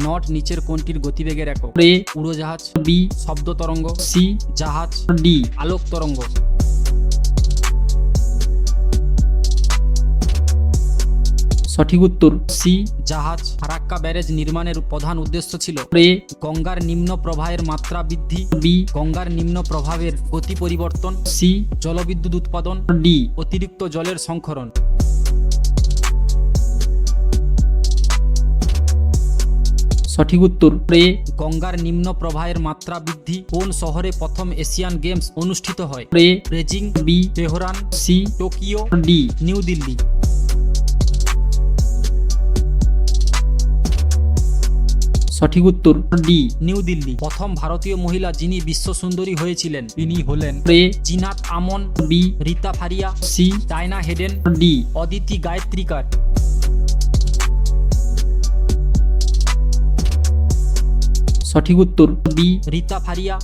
Not নিচের কোনটির গতিবেগের একক? এ উড়োজাহাজ, বি শব্দ তরঙ্গ, সি জাহাজ, ডি। আলোক তরঙ্গ। সঠিক উত্তর সি জাহাজ। ফারাক্কা ব্যারেজ নির্মাণের প্রধান উদ্দেশ্য ছিল এ গঙ্গার নিম্ন প্রবাহের মাত্রা বৃদ্ধি, বি গঙ্গার নিম্ন প্রবাহের গতি পরিবর্তন, সি জলবিদ্যুৎ উৎপাদন, ডি। অতিরিক্ত জলের সংক্ষরণ। সঠিক উত্তর এ গঙ্গার নিম্ন প্রবাহের মাত্রা বৃদ্ধি। কোন শহরে প্রথম এশিয়ান গেমস অনুষ্ঠিত হয়? A Beijing, B Tehran, C Tokyo, D. New Delhi. সঠিক উত্তর ডি নিউ দিল্লি। প্রথম ভারতীয় মহিলা যিনি বিশ্ব সুন্দরী হয়েছিলেন তিনি হলেন A Zeenat Aman, B Reita Faria, C Diana Hayden, D. Aditi Govitrikar. সঠিক উত্তর বি রীতা ফারিয়া।